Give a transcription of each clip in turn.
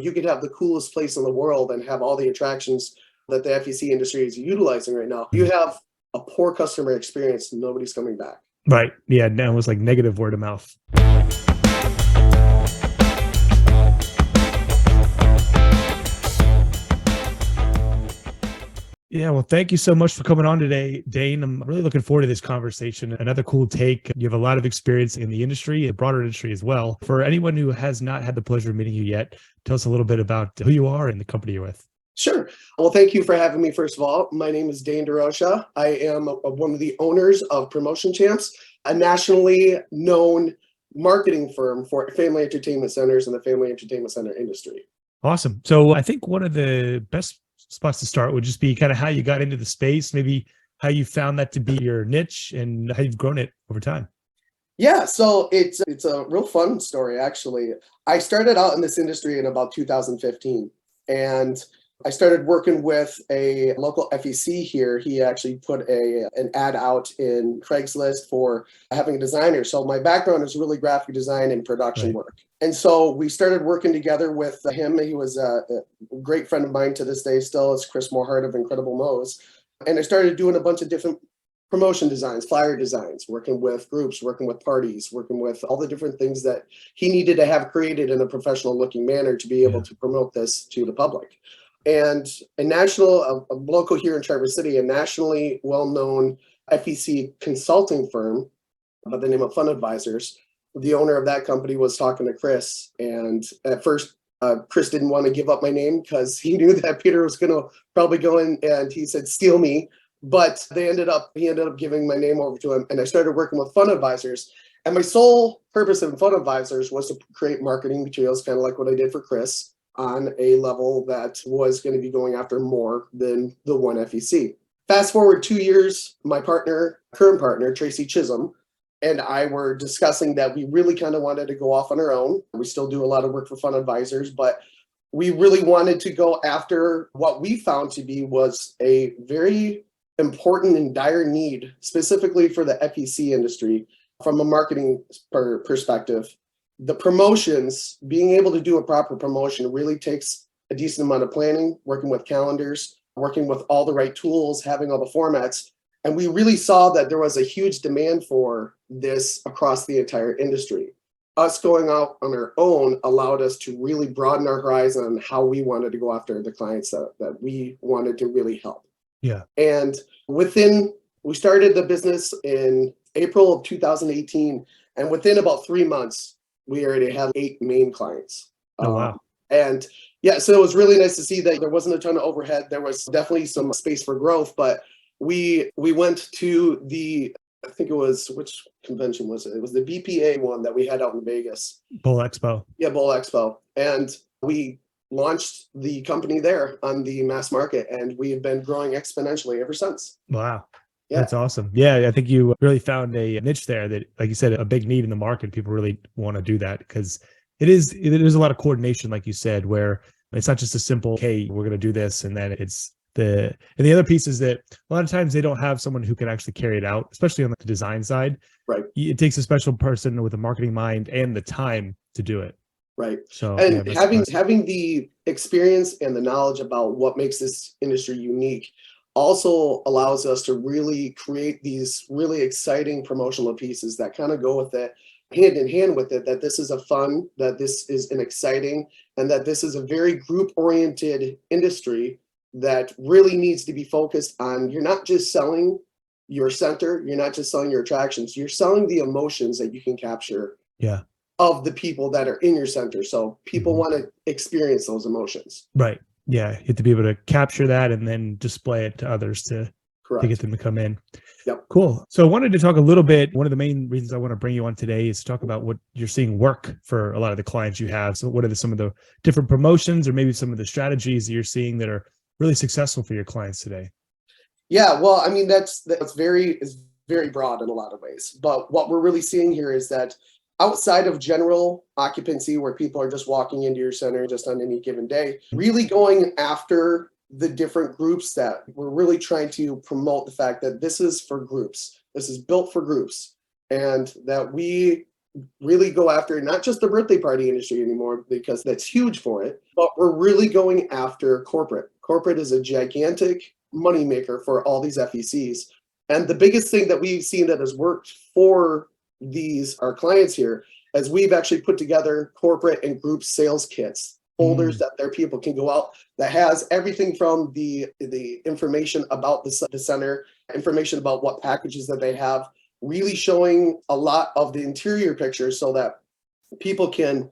You could have the coolest place in the world and have all the attractions that the FEC industry is utilizing right now. You have a poor customer experience, nobody's coming back. Right. Yeah. Now it was like negative word of mouth. Yeah, well, thank you so much for coming on today, Dane. I'm really looking forward to this conversation. Another cool take. You have a lot of experience in the industry, the broader industry as well. For anyone who has not had the pleasure of meeting you yet, tell us a little bit about who you are and the company you're with. Sure. Well, thank you for having me, first of all. My name is Dane Deroshia. I am one of the owners of Promotion Champs, a nationally known marketing firm for family entertainment centers and the family entertainment center industry. Awesome. So I think one of the best spots to start would just be kind of how you got into the space, maybe how you found that to be your niche and how you've grown it over time. Yeah, so it's a real fun story, actually. I started out in this industry in about 2015, and I started working with a local FEC here. He actually put an ad out in Craigslist for having a designer. So my background is really graphic design and production work. And so we started working together with him. He was a great friend of mine to this day still. It's Chris Morehart of Incredible Mo's. And I started doing a bunch of different promotion designs, flyer designs, working with groups, working with parties, working with all the different things that he needed to have created in a professional looking manner to be able to promote this to the public. And a local here in Traverse City, a nationally well-known FEC consulting firm by the name of Fund Advisors. The owner of that company was talking to Chris, and at first, Chris didn't want to give up my name because he knew that Peter was going to probably go in, and he said, "Steal me." But he ended up giving my name over to him, and I started working with Fund Advisors. And my sole purpose in Fund Advisors was to create marketing materials, kind of like what I did for Chris, on a level that was going to be going after more than the one FEC. Fast forward 2 years, my current partner, Tracy Chisholm, and I were discussing that we really kind of wanted to go off on our own. We still do a lot of work for Fund Advisors, but we really wanted to go after what we found to be was a very important and dire need, specifically for the FEC industry from a marketing perspective. The promotions, being able to do a proper promotion really takes a decent amount of planning, working with calendars, working with all the right tools, having all the formats. And we really saw that there was a huge demand for this across the entire industry. Us going out on our own allowed us to really broaden our horizon on how we wanted to go after the clients that we wanted to really help. Yeah. And we started the business in April of 2018. And within about 3 months, we already had 8 main clients. Oh, wow. And yeah, so it was really nice to see that there wasn't a ton of overhead. There was definitely some space for growth, but we went to I think it was, which convention was it? It was the BPA one that we had out in Vegas. Bowl Expo. Yeah, Bowl Expo. And we launched the company there on the mass market, and we have been growing exponentially ever since. Wow. Yeah. That's awesome. Yeah, I think you really found a niche there that, like you said, a big need in the market. People really want to do that because there's a lot of coordination, like you said, where it's not just a simple, hey, we're going to do this. And then and the other piece is that a lot of times they don't have someone who can actually carry it out, especially on the design side. Right. It takes a special person with a marketing mind and the time to do it. Right. So, and having the experience and the knowledge about what makes this industry unique also allows us to really create these really exciting promotional pieces that kind of go with it, hand in hand with it, that this is a fun, that this is an exciting, and that this is a very group-oriented industry that really needs to be focused on, you're not just selling your center, you're not just selling your attractions, you're selling the emotions that you can capture of the people that are in your center. So people want to experience those emotions. Right. Yeah, you have to be able to capture that and then display it to others to get them to come in. Yep. Cool. So I wanted to talk a little bit. One of the main reasons I want to bring you on today is to talk about what you're seeing work for a lot of the clients you have. So what are some of the different promotions or maybe some of the strategies that you're seeing that are really successful for your clients today? Yeah, well, I mean, that's very broad in a lot of ways. But what we're really seeing here is that outside of general occupancy, where people are just walking into your center just on any given day, really going after the different groups, that we're really trying to promote the fact that this is for groups. This is built for groups, and that we really go after not just the birthday party industry anymore, because that's huge for it, but we're really going after corporate. Corporate is a gigantic moneymaker for all these FECs. And the biggest thing that we've seen that has worked for our clients here is we've actually put together corporate and group sales kits, folders that their people can go out, that has everything from the information about the center, information about what packages that they have, really showing a lot of the interior pictures so that people can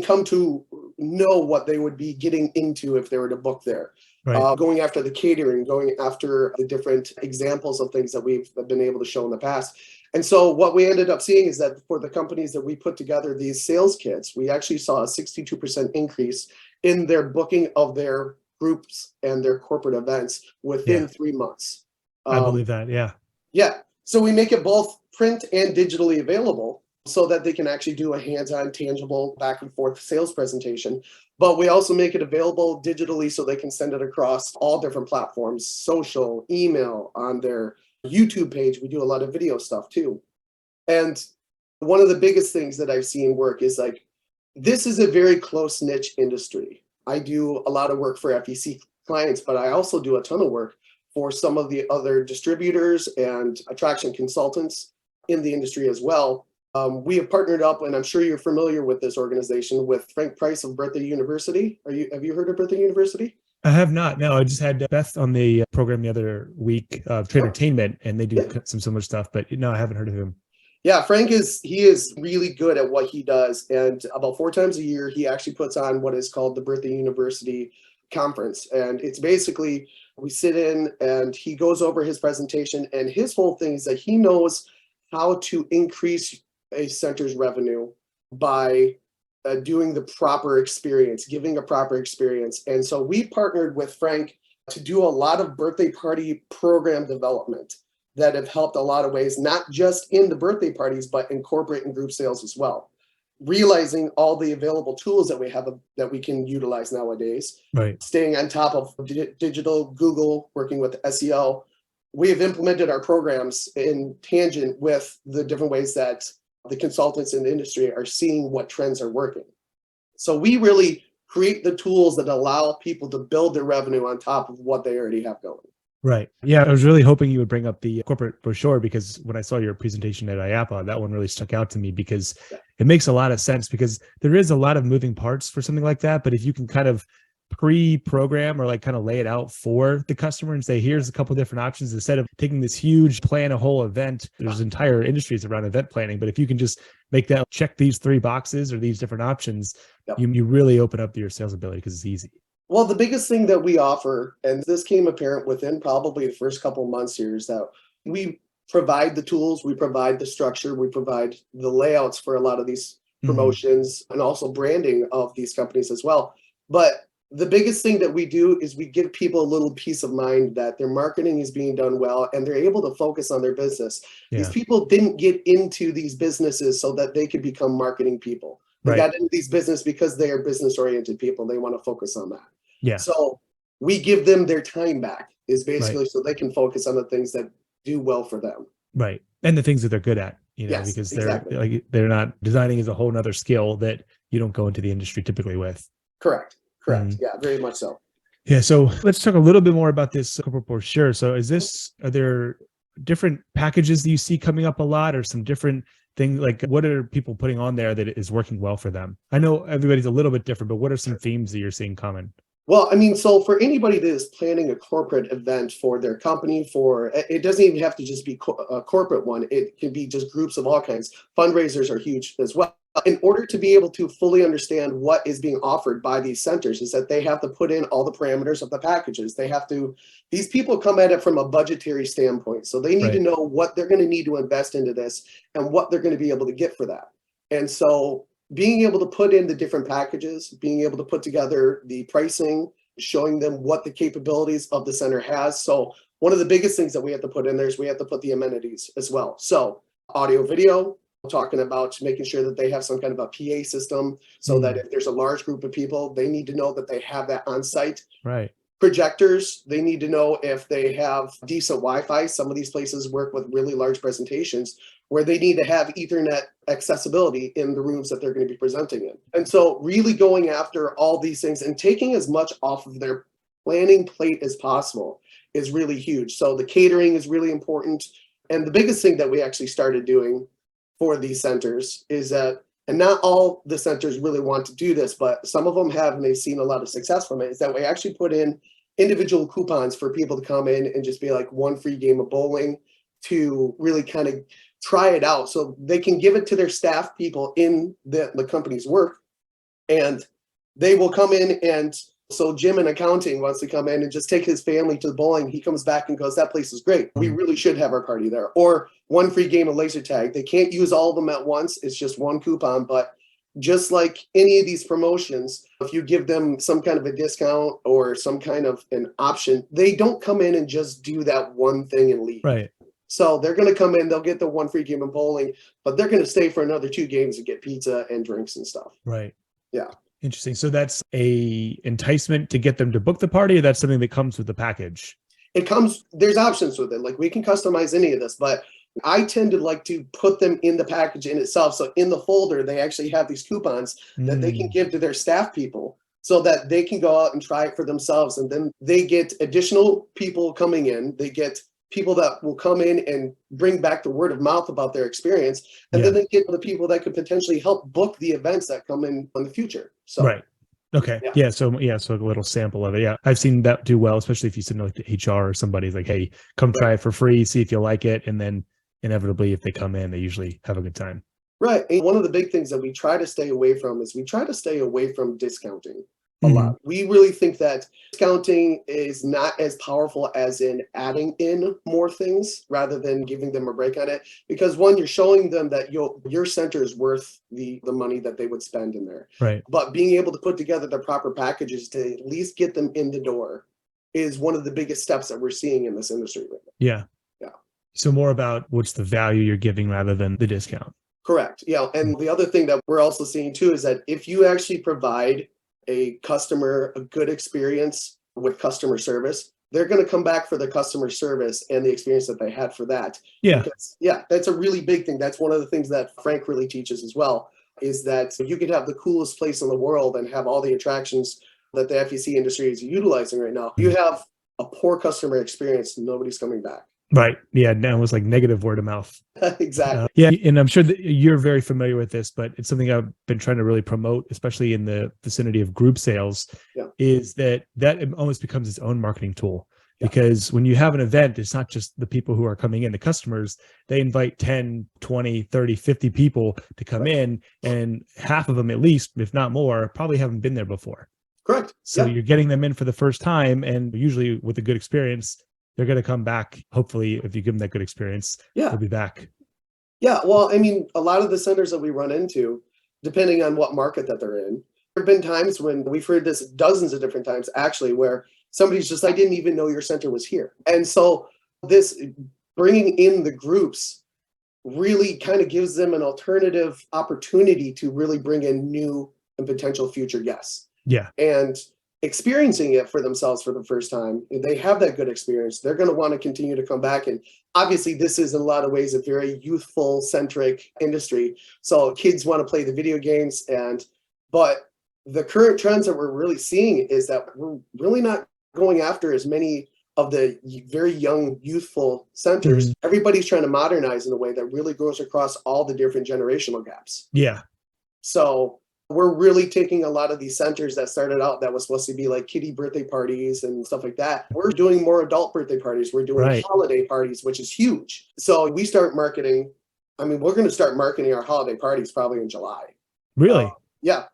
come to know what they would be getting into if they were to book there. Right. Going after the catering, going after the different examples of things that we've been able to show in the past. And so what we ended up seeing is that for the companies that we put together these sales kits, we actually saw a 62% increase in their booking of their groups and their corporate events within 3 months. I believe that. Yeah. Yeah. So we make it both print and digitally available so that they can actually do a hands-on, tangible, back and forth sales presentation. But we also make it available digitally so they can send it across all different platforms, social, email, on their YouTube page. We do a lot of video stuff too. And one of the biggest things that I've seen work is like, this is a very close niche industry. I do a lot of work for FEC clients, but I also do a ton of work for some of the other distributors and attraction consultants in the industry as well. We have partnered up, and I'm sure you're familiar with this organization, with Frank Price of Birthday University. Have you heard of Birthday University? I have not. No, I just had Beth on the program the other week of Tradertainment, and they do some similar stuff, but no, I haven't heard of him. Yeah, Frank is really good at what he does. And about 4 times a year, he actually puts on what is called the Birthday University Conference. And it's basically, we sit in and he goes over his presentation, and his whole thing is that he knows how to increase a center's revenue by doing the proper experience, giving a proper experience. And so we partnered with Frank to do a lot of birthday party program development that have helped a lot of ways, not just in the birthday parties, but in corporate and group sales as well. Realizing all the available tools that we have that we can utilize nowadays, Right. Staying on top of digital, Google, working with SEO. We have implemented our programs in tangent with the different ways that the consultants in the industry are seeing what trends are working. So we really create the tools that allow people to build their revenue on top of what they already have going. Right. Yeah, I was really hoping you would bring up the corporate brochure, because when I saw your presentation at IAPA, that one really stuck out to me, because it makes a lot of sense, because there is a lot of moving parts for something like that. But if you can kind of pre-program or like kind of lay it out for the customer and say, here's a couple different options, instead of taking this huge plan, a whole event. There's entire industries around event planning, but if you can just make that, check these 3 boxes or these different options, you really open up your sales ability, because it's easy. Well, the biggest thing that we offer, and this came apparent within probably the first couple of months here, is that we provide the tools, we provide the structure, we provide the layouts for a lot of these promotions and also branding of these companies as well. But the biggest thing that we do is we give people a little peace of mind that their marketing is being done well and they're able to focus on their business. These people didn't get into these businesses so that they could become marketing people. They got into these business because they are business-oriented people. They want to focus on that. Yeah. So we give them their time back, is basically so they can focus on the things that do well for them. Right. And the things that they're good at, because they're not, designing is a whole nother skill that you don't go into the industry typically with. Correct. Yeah, very much so. Yeah. So let's talk a little bit more about this corporate brochure. So are there different packages that you see coming up a lot, or some different things? Like, what are people putting on there that is working well for them? I know everybody's a little bit different, but what are some themes that you're seeing common? Well, I mean, so for anybody that is planning a corporate event for their company, it doesn't even have to just be a corporate one. It can be just groups of all kinds. Fundraisers are huge as well. In order to be able to fully understand what is being offered by these centers, is that they have to put in all the parameters of the packages. These people come at it from a budgetary standpoint. So they need to know what they're going to need to invest into this and what they're going to be able to get for that. And so being able to put in the different packages, being able to put together the pricing, showing them what the capabilities of the center has. So one of the biggest things that we have to put in there is we have to put the amenities as well. So audio, video, talking about making sure that they have some kind of a PA system, so that if there's a large group of people, they need to know that they have that on site. Right. Projectors, they need to know if they have decent Wi-Fi. Some of these places work with really large presentations where they need to have Ethernet accessibility in the rooms that they're going to be presenting in. And so really going after all these things and taking as much off of their planning plate as possible is really huge. So the catering is really important. And the biggest thing that we actually started doing for these centers is that, and not all the centers really want to do this, but some of them have, and they've seen a lot of success from it, is that we actually put in individual coupons for people to come in and just be like one free game of bowling to really kind of try it out. So they can give it to their staff people in the company's work, and they will come in. And so Jim in accounting wants to come in and just take his family to the bowling. He comes back and goes, that place is great. We really should have our party there. Or one free game of laser tag. They can't use all of them at once. It's just one coupon. But just like any of these promotions, if you give them some kind of a discount or some kind of an option, they don't come in and just do that one thing and leave. Right. So they're going to come in, they'll get the one free game of bowling, but they're going to stay for another 2 games and get pizza and drinks and stuff. Right. Yeah. Interesting. So that's a enticement to get them to book the party, or that's something that comes with the package? It comes, there's options with it. Like we can customize any of this, but I tend to like to put them in the package in itself. So in the folder, they actually have these coupons that they can give to their staff people so that they can go out and try it for themselves. And then they get additional people coming in. They get people that will come in and bring back the word of mouth about their experience. And then they get the people that could potentially help book the events that come in the future. So, right. Okay. Yeah. So a little sample of it. Yeah. I've seen that do well, especially if you send like the HR or somebody's like, hey, come try it for free, see if you like it. And then inevitably, if they come in, they usually have a good time. Right. And one of the big things that we try to stay away from is we try to stay away from discounting a lot. We really think that discounting is not as powerful as in adding in more things rather than giving them a break on it. Because one, you're showing them that your center is worth the money that they would spend in there. Right. But being able to put together the proper packages to at least get them in the door is one of the biggest steps that we're seeing in this industry right now. Yeah. Yeah. So more about what's the value you're giving rather than the discount. Correct. Yeah. And the other thing that we're also seeing too is that if you actually provide a customer a good experience with customer service, they're going to come back for the customer service and the experience that they had for that. Yeah. Because, that's a really big thing. That's one of the things that Frank really teaches as well, is that you could have the coolest place in the world and have all the attractions that the FEC industry is utilizing right now. You have a poor customer experience, nobody's coming back. Right. Yeah. Now it was like negative word of mouth. Exactly. Yeah. And I'm sure that you're very familiar with this, but it's something I've been trying to really promote, especially in the vicinity of group sales, is that almost becomes its own marketing tool. Because when you have an event, it's not just the people who are coming in, the customers, they invite 10, 20, 30, 50 people to come in, and half of them, at least, if not more, probably haven't been there before. Correct. So you're getting them in for the first time, and usually with a good experience, they're going to come back. Hopefully, if you give them that good experience, they'll be back. Yeah. Well, I mean, a lot of the centers that we run into, depending on what market that they're in, there have been times when we've heard this dozens of different times, actually, where somebody's just, I didn't even know your center was here. And so this bringing in the groups really kind of gives them an alternative opportunity to really bring in new and potential future guests. Yeah. And experiencing it for themselves for the first time, they have that good experience, they're going to want to continue to come back. And obviously this is in a lot of ways a very youthful centric industry, so kids want to play the video games. But the current trends that we're really seeing is that we're really not going after as many of the very young youthful centers. Everybody's trying to modernize in a way that really goes across all the different generational gaps. So we're really taking a lot of these centers that started out that was supposed to be like kiddie birthday parties and stuff like that. We're doing more adult birthday parties. We're doing holiday parties, which is huge. So we start marketing. I mean, we're going to start marketing our holiday parties probably in July. Really? Wow.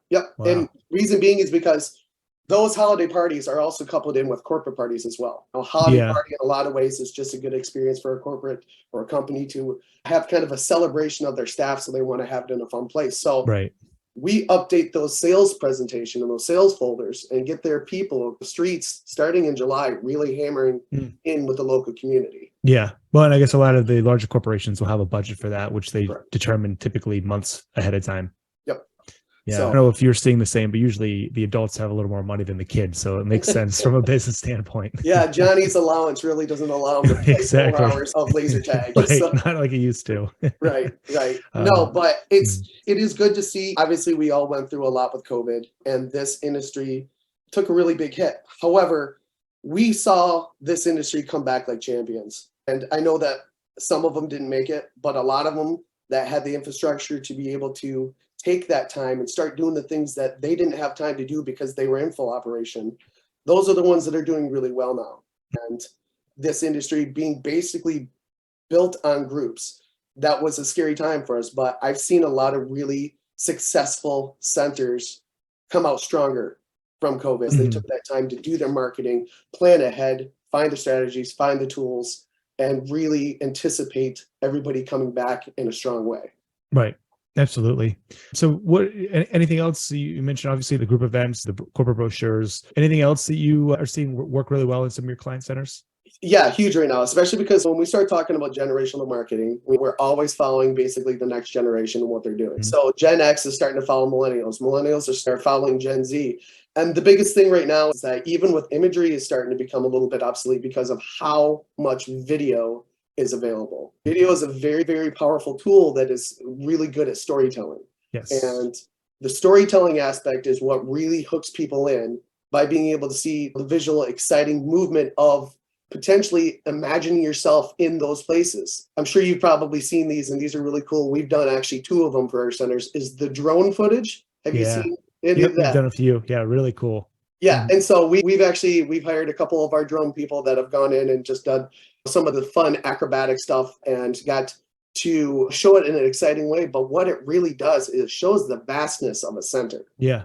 And reason being is because those holiday parties are also coupled in with corporate parties as well. A holiday party in a lot of ways is just a good experience for a corporate or a company to have kind of a celebration of their staff. So they want to have it in a fun place. So we update those sales presentation and those sales folders and get their people, the streets, starting in July, really hammering in with the local community. Yeah. Well, and I guess a lot of the larger corporations will have a budget for that, which they determine typically months ahead of time. Yeah, I don't know if you're seeing the same, but usually the adults have a little more money than the kids, so it makes sense from a business standpoint. Yeah, Johnny's allowance really doesn't allow him to play Exactly. 4 hours of laser tag. Right, So, not like it used to. right. No, but mm, it is good to see. Obviously, we all went through a lot with COVID, and this industry took a really big hit. However, we saw this industry come back like champions. And I know that some of them didn't make it, but a lot of them that had the infrastructure to be able to take that time and start doing the things that they didn't have time to do because they were in full operation. Those are the ones that are doing really well now. And this industry being basically built on groups, that was a scary time for us. But I've seen a lot of really successful centers come out stronger from COVID. They took that time to do their marketing, plan ahead, find the strategies, find the tools, and really anticipate everybody coming back in a strong way. Right. Absolutely. So anything else you mentioned, obviously the group events, the corporate brochures, anything else that you are seeing work really well in some of your client centers? Yeah, huge right now, especially because when we start talking about generational marketing, we're always following basically the next generation and what they're doing. So Gen X is starting to follow millennials. Millennials are start following Gen Z. And the biggest thing right now is that even with imagery is starting to become a little bit obsolete because of how much video is available. Video is a very, very powerful tool that is really good at storytelling. Yes. And the storytelling aspect is what really hooks people in by being able to see the visual, exciting movement of potentially imagining yourself in those places. I'm sure you've probably seen these, and these are really cool. We've done actually 2 of them for our centers, is the drone footage. Have you seen any of that? We've done a few. Yeah, really cool. Yeah, and so we've hired a couple of our drone people that have gone in and just done some of the fun acrobatic stuff and got to show it in an exciting way. But what it really does is it shows the vastness of a center. Yeah.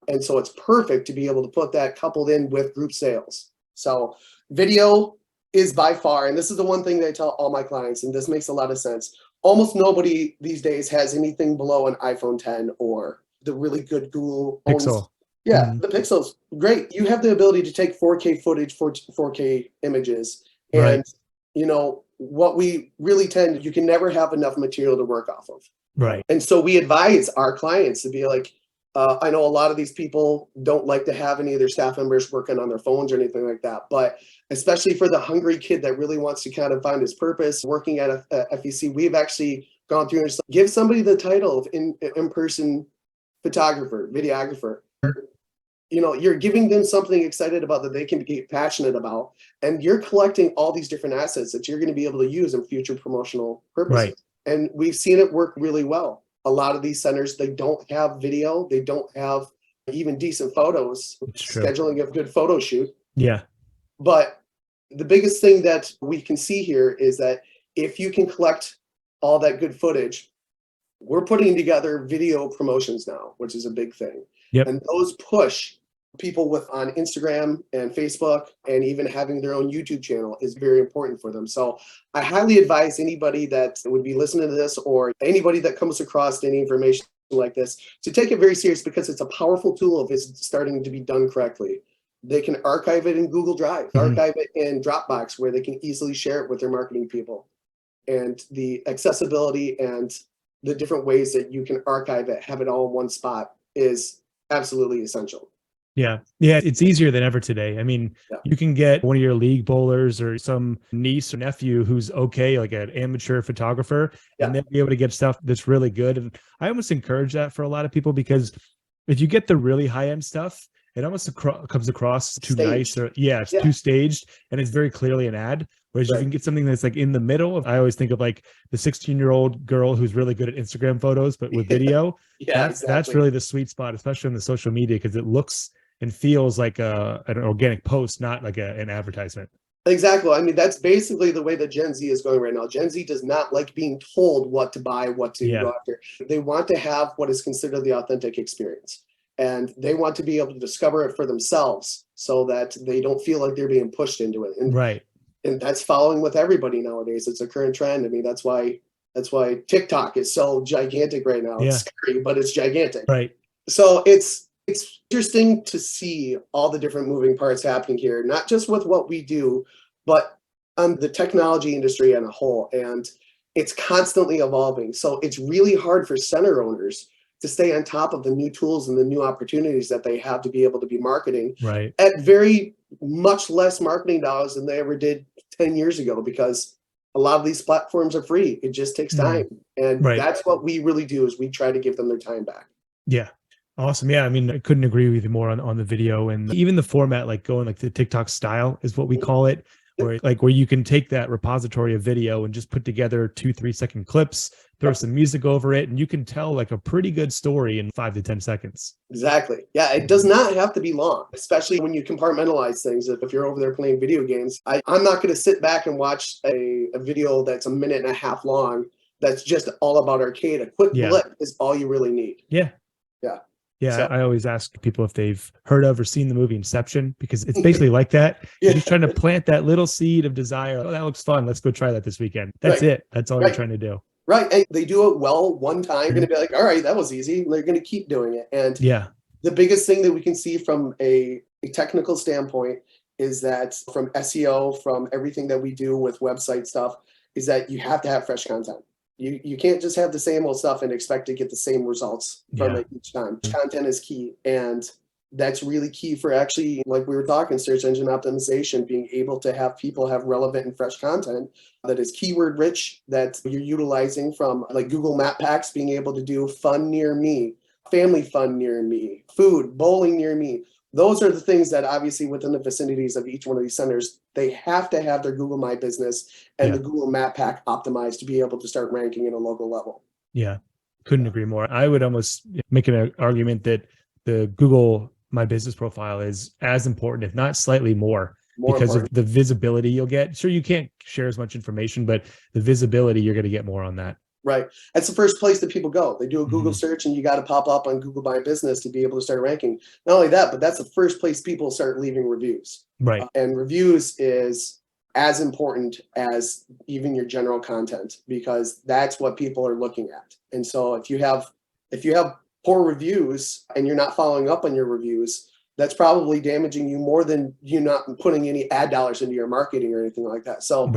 And so it's perfect to be able to put that coupled in with group sales. So video is by far, and this is the one thing that I tell all my clients, and this makes a lot of sense. Almost nobody these days has anything below an iPhone 10 or the really good Google Pixel. Yeah, the Pixel's great. You have the ability to take 4K footage, 4K images. And, you know, what we really you can never have enough material to work off of. Right. And so we advise our clients to be like, I know a lot of these people don't like to have any of their staff members working on their phones or anything like that. But especially for the hungry kid that really wants to kind of find his purpose working at a FEC, we've actually gone through and give somebody the title of in-person photographer, videographer. You know, you're giving them something excited about that they can be passionate about, and you're collecting all these different assets that you're going to be able to use in future promotional purposes. Right. And we've seen it work really well. A lot of these centers, they don't have video, they don't have even decent photos, scheduling a good photo shoot. Yeah. But the biggest thing that we can see here is that if you can collect all that good footage, we're putting together video promotions now, which is a big thing. Yep. And those push people on Instagram and Facebook, and even having their own YouTube channel is very important for them. So I highly advise anybody that would be listening to this, or anybody that comes across any information like this, to take it very serious, because it's a powerful tool if it's starting to be done correctly. They can archive it in Google Drive, archive it in Dropbox, where they can easily share it with their marketing people. And the accessibility and the different ways that you can archive it, have it all in one spot, is absolutely essential. Yeah. It's easier than ever today. I mean, you can get one of your league bowlers or some niece or nephew who's okay, like an amateur photographer, and they'll be able to get stuff that's really good. And I almost encourage that for a lot of people, because if you get the really high end stuff, it almost comes across too nice, or it's too staged, and it's very clearly an ad. Whereas you can get something that's like in the middle. I always think of like the 16-year-old girl who's really good at Instagram photos, but with video, that's really the sweet spot, especially on the social media, because it looks and feels like an organic post, not like an advertisement. Exactly. I mean, that's basically the way that Gen Z is going right now. Gen Z does not like being told what to buy, what to go after. They want to have what is considered the authentic experience. And they want to be able to discover it for themselves, so that they don't feel like they're being pushed into it. And that's following with everybody nowadays. It's a current trend. I mean, that's why TikTok is so gigantic right now. It's scary, but it's gigantic. Right. So it's interesting to see all the different moving parts happening here, not just with what we do, but the technology industry as a whole. And it's constantly evolving. So it's really hard for center owners to stay on top of the new tools and the new opportunities that they have to be able to be marketing Right. at very much less marketing dollars than they ever did 10 years ago, because a lot of these platforms are free. It just takes time. And Right. that's what we really do, is we try to give them their time back. Yeah. Awesome. Yeah. I mean, I couldn't agree with you more on the video, and even the format, like going like the TikTok style is what we call it, where you can take that repository of video and just put together 2-3 second clips, throw some music over it, and you can tell like a pretty good story in 5 to 10 seconds. Exactly. Yeah, it does not have to be long, especially when you compartmentalize things. If you're over there playing video games, I'm not going to sit back and watch a video that's a minute and a half long that's just all about arcade. A quick blip is all you really need. Yeah. Yeah. Yeah, So, I always ask people if they've heard of or seen the movie Inception, because it's basically like that. You're just trying to plant that little seed of desire. Oh, that looks fun. Let's go try that this weekend. That's it. That's all you're trying to do. Right. And they do it well one time. You're going to be like, all right, that was easy. And they're going to keep doing it. And the biggest thing that we can see from a technical standpoint is that from SEO, from everything that we do with website stuff, is that you have to have fresh content. You can't just have the same old stuff and expect to get the same results from it each time. Content is key. And that's really key for actually, like we were talking, search engine optimization, being able to have people have relevant and fresh content that is keyword rich, that you're utilizing from like Google Map Packs, being able to do fun near me, family fun near me, food, bowling near me. Those are the things that obviously within the vicinities of each one of these centers, they have to have their Google My Business and the Google Map Pack optimized to be able to start ranking at a local level. Yeah, couldn't agree more. I would almost make an argument that the Google My Business profile is as important, if not slightly more because of the visibility you'll get. Sure, you can't share as much information, but the visibility, you're going to get more on that. Right. That's the first place that people go. They do a Google search and you got to pop up on Google My Business to be able to start ranking. Not only that, but that's the first place people start leaving reviews. Right. And reviews is as important as even your general content, because that's what people are looking at. And so if you have poor reviews and you're not following up on your reviews, that's probably damaging you more than you not putting any ad dollars into your marketing or anything like that. So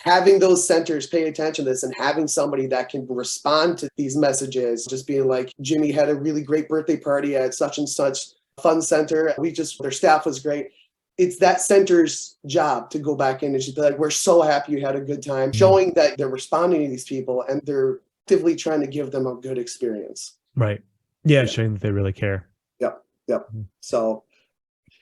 having those centers pay attention to this and having somebody that can respond to these messages, just being like, Jimmy had a really great birthday party at such and such fun center. Their staff was great. It's that center's job to go back in and just be like, we're so happy you had a good time, showing that they're responding to these people and they're actively trying to give them a good experience. Right. Yeah. Showing that they really care. Yep. So,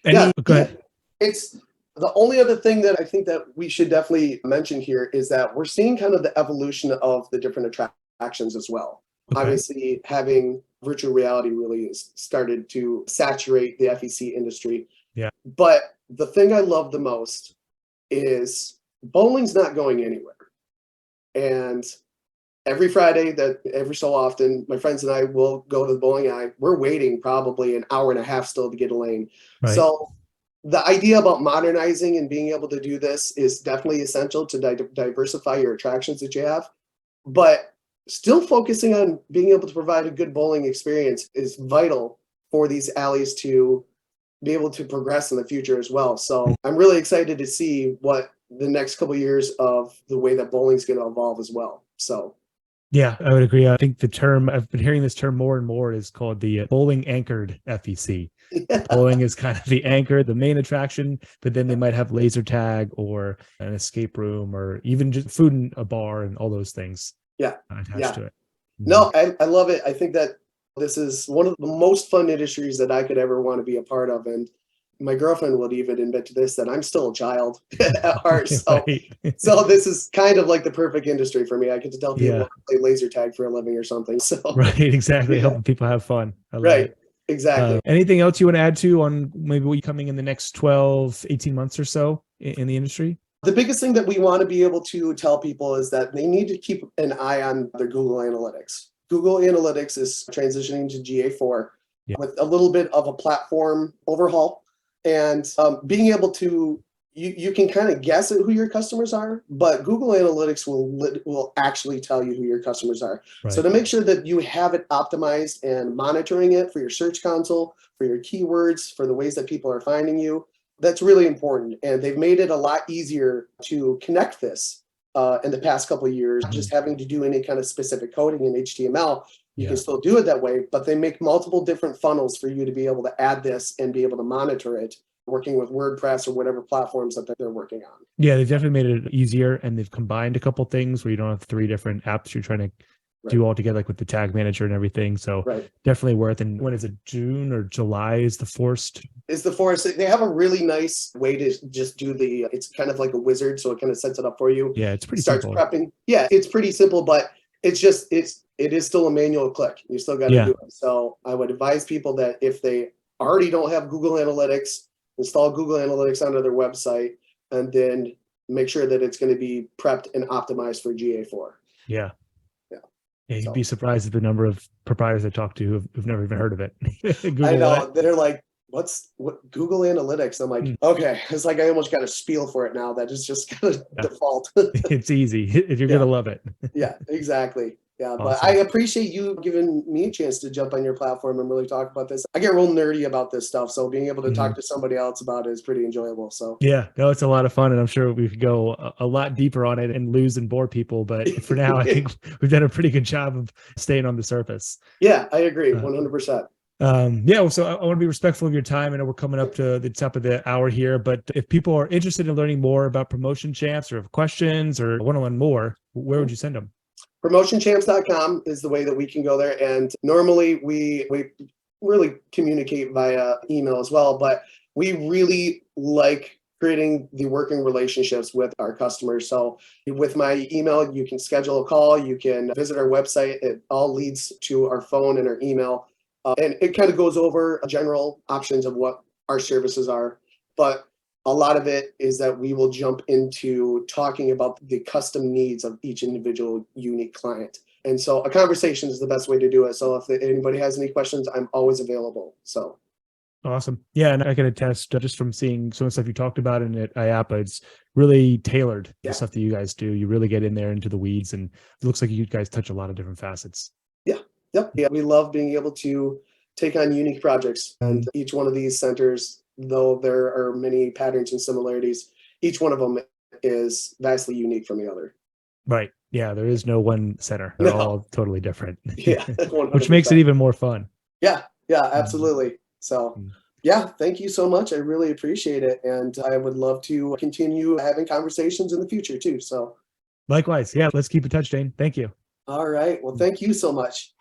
go ahead. It's the only other thing that I think that we should definitely mention here is that we're seeing kind of the evolution of the different attractions as well. Obviously, having virtual reality really has started to saturate the FEC industry. Yeah. But the thing I love the most is bowling's not going anywhere. And every Friday, every so often, my friends and I will go to the bowling alley. We're waiting probably an hour and a half still to get a lane. Right. So the idea about modernizing and being able to do this is definitely essential to diversify your attractions that you have. But still focusing on being able to provide a good bowling experience is vital for these alleys to be able to progress in the future as well. So I'm really excited to see what the next couple of years of the way that bowling's going to evolve as well. So. Yeah, I would agree. I think the term, I've been hearing this term more and more, is called the bowling anchored FEC. Bowling is kind of the anchor, the main attraction, but then they might have laser tag or an escape room or even just food in a bar and all those things attached to it. No, I love it. I think that this is one of the most fun industries that I could ever want to be a part of. And my girlfriend would even admit to this, that I'm still a child at heart. So, so this is kind of like the perfect industry for me. I get to tell people I play laser tag for a living or something. So exactly. Helping people have fun. Exactly. Anything else you want to add to on maybe what you coming in the next 12, 18 months or so in the industry? The biggest thing that we want to be able to tell people is that they need to keep an eye on their Google Analytics. Google Analytics is transitioning to GA4 with a little bit of a platform overhaul. And being able to, you can kind of guess at who your customers are, but Google Analytics will actually tell you who your customers are. Right. So to make sure that you have it optimized and monitoring it for your search console, for your keywords, for the ways that people are finding you, that's really important. And they've made it a lot easier to connect this in the past couple of years, just having to do any kind of specific coding in HTML. You Yeah. can still do it that way, but they make multiple different funnels for you to be able to add this and be able to monitor it, working with WordPress or whatever platforms that they're working on. Yeah, they've definitely made it easier, and they've combined a couple things where you don't have three different apps you're trying to do all together, like with the tag manager and everything. So definitely worth. And when is it? June or July is the Forrest? Is the Forrest. They have a really nice way to just do it's kind of like a wizard. So it kind of sets it up for you. Yeah, it's pretty Starts simple. prepping. Yeah, it's pretty simple, but it is still a manual click. You still got to do it. So I would advise people that if they already don't have Google Analytics, install Google Analytics onto their website, and then make sure that it's going to be prepped and optimized for GA4. Yeah. Yeah, you'd be surprised at the number of proprietors I talk to who've never even heard of it. I know. They're like, what Google Analytics? I'm like, okay. It's like I almost got a spiel for it now. That is just kind of default. It's easy. You're going to love it. Yeah, exactly. Yeah, Awesome. But I appreciate you giving me a chance to jump on your platform and really talk about this. I get real nerdy about this stuff, so being able to talk to somebody else about it is pretty enjoyable. So yeah, no, it's a lot of fun, and I'm sure we could go a lot deeper on it and lose and bore people. But for now, I think we've done a pretty good job of staying on the surface. Yeah, I agree, 100%. Yeah, so I want to be respectful of your time. I know we're coming up to the top of the hour here, but if people are interested in learning more about Promotion Champs or have questions or want to learn more, where would you send them? PromotionChamps.com is the way that we can go there. And normally we really communicate via email as well, but we really like creating the working relationships with our customers. So with my email, you can schedule a call, you can visit our website. It all leads to our phone and our email. And it kind of goes over general options of what our services are. But a lot of it is that we will jump into talking about the custom needs of each individual unique client. And so a conversation is the best way to do it. So if anybody has any questions, I'm always available. So awesome. Yeah, and I can attest just from seeing some of the stuff you talked about in IAPA, it's really tailored, the stuff that you guys do. You really get in there into the weeds, and it looks like you guys touch a lot of different facets. Yeah. Yep. Yeah. We love being able to take on unique projects, and each one of these centers, though there are many patterns and similarities, each one of them is vastly unique from the other. Right. Yeah. There is no one center. They're all totally different. Yeah. Which makes it even more fun. Yeah. Yeah, absolutely. So yeah, thank you so much. I really appreciate it. And I would love to continue having conversations in the future too. So likewise. Yeah. Let's keep in touch, Dane. Thank you. All right. Well, thank you so much.